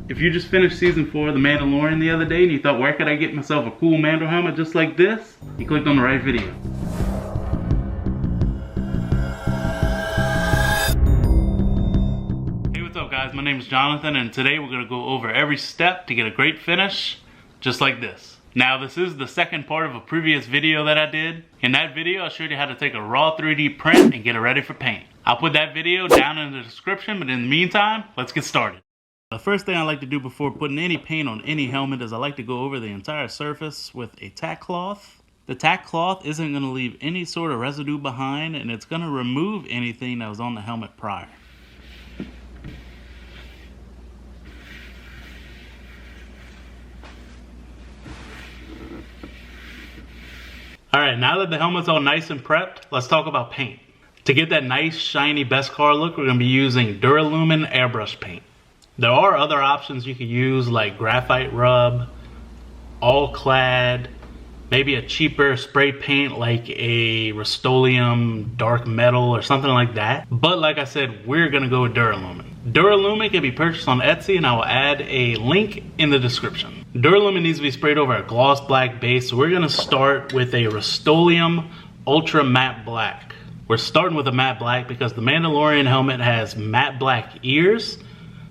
If you just finished season 4 of The Mandalorian the other day and you thought, where could I get myself a cool Mando helmet just like this? You clicked on the right video. Hey, what's up guys? My name is Jonathan and today we're going to go over every step to get a great finish just like this. Now this is the second part of a previous video that I did. In that video I showed you how to take a raw 3D print and get it ready for paint. I'll put that video down in the description, but in the meantime, let's get started. The first thing I like to do before putting any paint on any helmet is I like to go over the entire surface with a tack cloth. The tack cloth isn't going to leave any sort of residue behind, and it's going to remove anything that was on the helmet prior. Alright, now that the helmet's all nice and prepped, let's talk about paint. To get that nice, shiny, best car look, we're going to be using Duralumen airbrush paint. There are other options you could use like graphite rub, all clad, maybe a cheaper spray paint like a Rust-Oleum dark metal or something like that. But like I said, we're going to go with Duralumen. Duralumen can be purchased on Etsy and I will add a link in the description. Duralumen needs to be sprayed over a gloss black base, so we're going to start with a Rust-Oleum Ultra Matte Black. We're starting with a matte black because the Mandalorian helmet has matte black ears.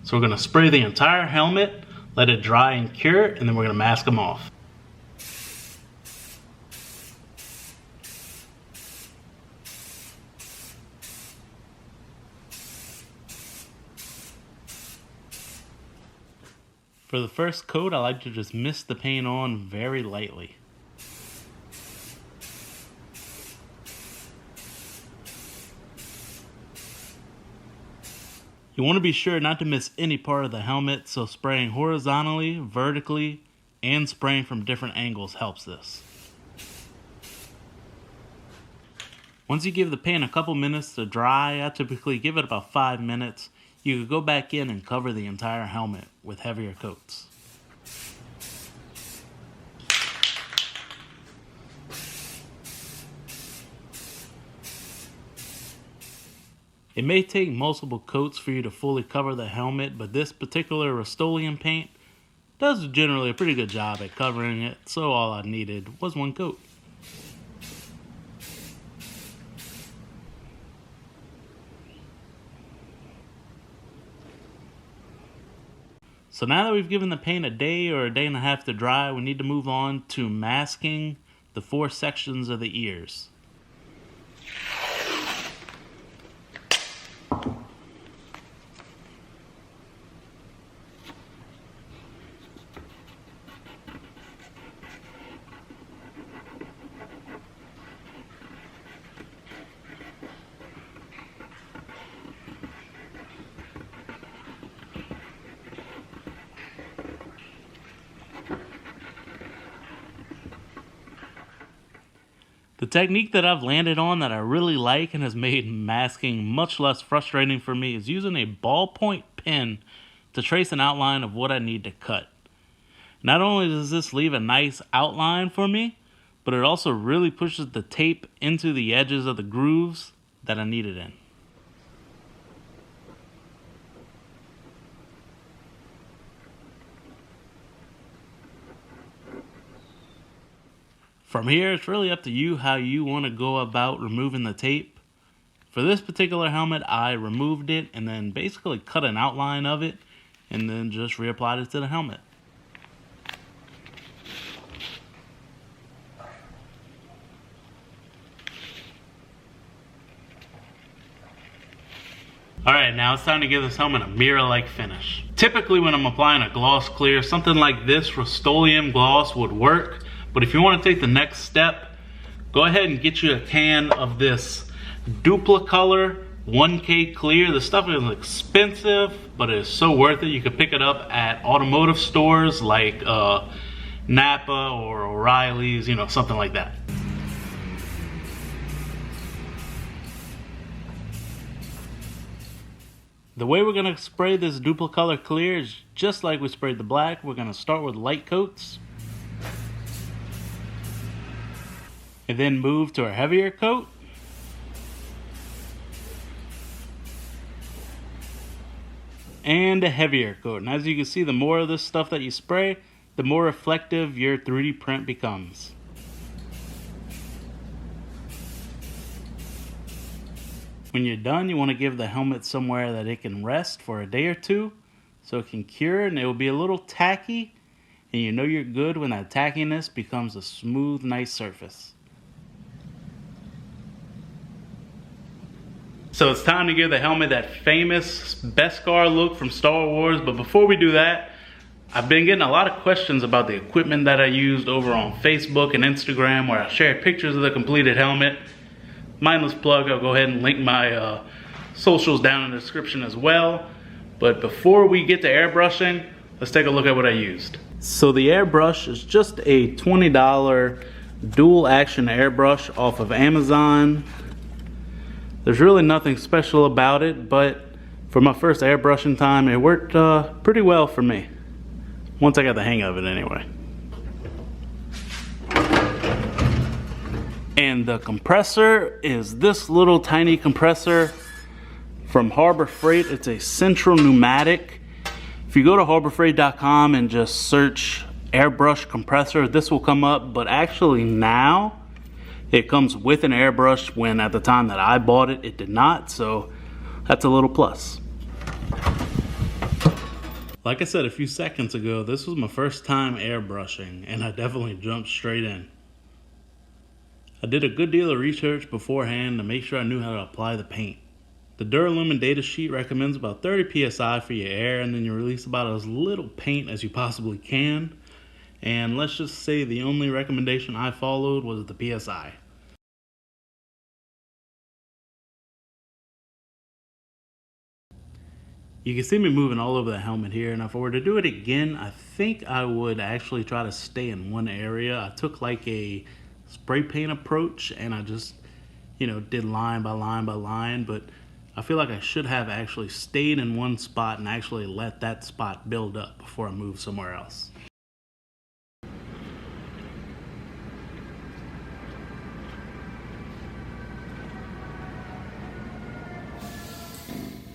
So we're going to spray the entire helmet, let it dry and cure, and then we're going to mask them off. For the first coat, I like to just mist the paint on very lightly. You want to be sure not to miss any part of the helmet, so spraying horizontally, vertically, and spraying from different angles helps this. Once you give the paint a couple minutes to dry, I typically give it about 5 minutes, you could go back in and cover the entire helmet with heavier coats. It may take multiple coats for you to fully cover the helmet, but this particular Rust-Oleum paint does generally a pretty good job at covering it, so all I needed was 1 coat. So now that we've given the paint a day or a day and a half to dry, we need to move on to masking the 4 sections of the ears. The technique that I've landed on that I really like and has made masking much less frustrating for me is using a ballpoint pen to trace an outline of what I need to cut. Not only does this leave a nice outline for me, but it also really pushes the tape into the edges of the grooves that I need it in. From here, it's really up to you how you want to go about removing the tape. For this particular helmet, I removed it and then basically cut an outline of it and then just reapplied it to the helmet. Alright, now it's time to give this helmet a mirror-like finish. Typically when I'm applying a gloss clear, something like this Rust-Oleum gloss would work. But if you want to take the next step, go ahead and get you a can of this Duplicolor 1K clear. This stuff is expensive, but it is so worth it. You can pick it up at automotive stores like Napa or O'Reilly's, something like that. The way we're going to spray this Duplicolor clear is just like we sprayed the black. We're going to start with light coats and then move to a heavier coat, and a heavier coat. And as you can see, the more of this stuff that you spray, the more reflective your 3D print becomes. When you're done, you want to give the helmet somewhere that it can rest for a day or two so it can cure, and it will be a little tacky, and you know you're good when that tackiness becomes a smooth, nice surface. So it's time to give the helmet that famous Beskar look from Star Wars, but before we do that, I've been getting a lot of questions about the equipment that I used over on Facebook and Instagram, where I shared pictures of the completed helmet. Mindless plug, I'll go ahead and link my socials down in the description as well. But before we get to airbrushing, let's take a look at what I used. So the airbrush is just a $20 dual action airbrush off of Amazon. There's really nothing special about it, but for my first airbrushing time, it worked pretty well for me. Once I got the hang of it anyway. And the compressor is this little tiny compressor from Harbor Freight. It's a Central Pneumatic. If you go to harborfreight.com and just search airbrush compressor, this will come up, but actually now it comes with an airbrush, when at the time that I bought it, it did not, so that's a little plus. Like I said a few seconds ago, this was my first time airbrushing, and I definitely jumped straight in. I did a good deal of research beforehand to make sure I knew how to apply the paint. The Duralumen data sheet recommends about 30 psi for your air, and then you release about as little paint as you possibly can. And let's just say the only recommendation I followed was the psi. You can see me moving all over the helmet here, and if I were to do it again, I think I would actually try to stay in one area. I took like a spray paint approach, and I just, did line by line by line, but I feel like I should have actually stayed in one spot and actually let that spot build up before I move somewhere else.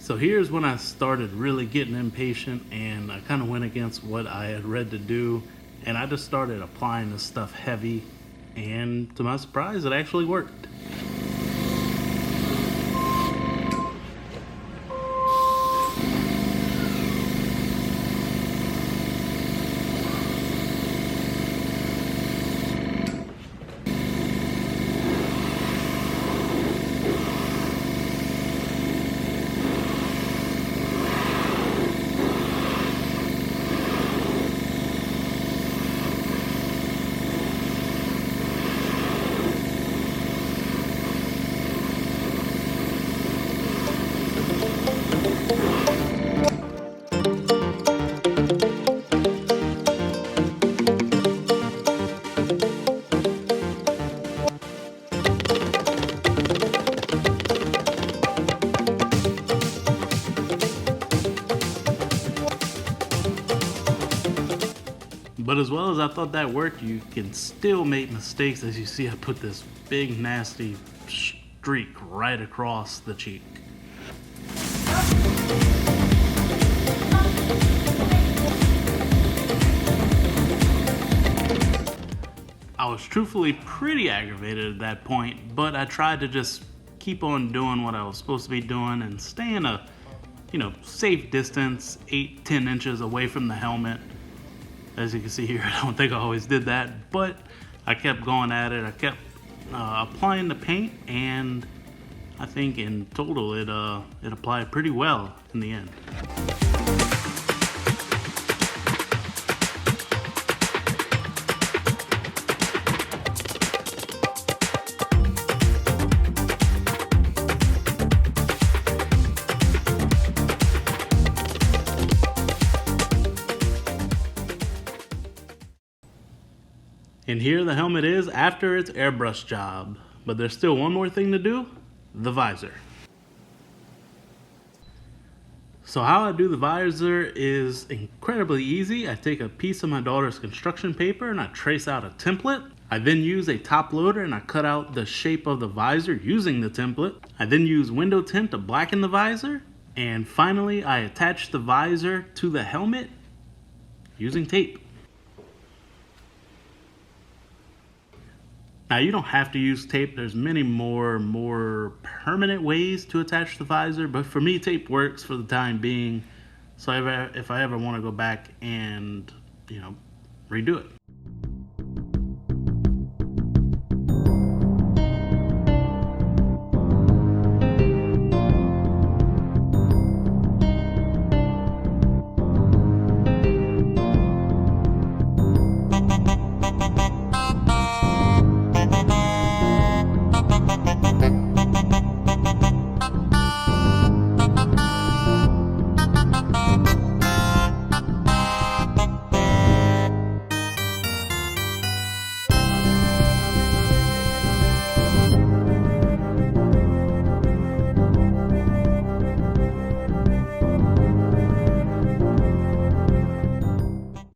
So here's when I started really getting impatient, and I kind of went against what I had read to do, and I just started applying this stuff heavy, and to my surprise, it actually worked. But as well as I thought that worked, you can still make mistakes. As you see, I put this big nasty streak right across the cheek. I was truthfully pretty aggravated at that point, but I tried to just keep on doing what I was supposed to be doing and stay in a, safe distance, 8-10 inches away from the helmet. As you can see here, I don't think I always did that, but I kept going at it. I kept applying the paint, and I think in total it applied pretty well in the end. And here the helmet is after its airbrush job. But there's still one more thing to do, the visor. So how I do the visor is incredibly easy. I take a piece of my daughter's construction paper and I trace out a template. I then use a top loader and I cut out the shape of the visor using the template. I then use window tint to blacken the visor. And finally, I attached the visor to the helmet using tape. Now you don't have to use tape. There's many more permanent ways to attach the visor, but for me tape works for the time being. So if I ever want to go back and, redo it.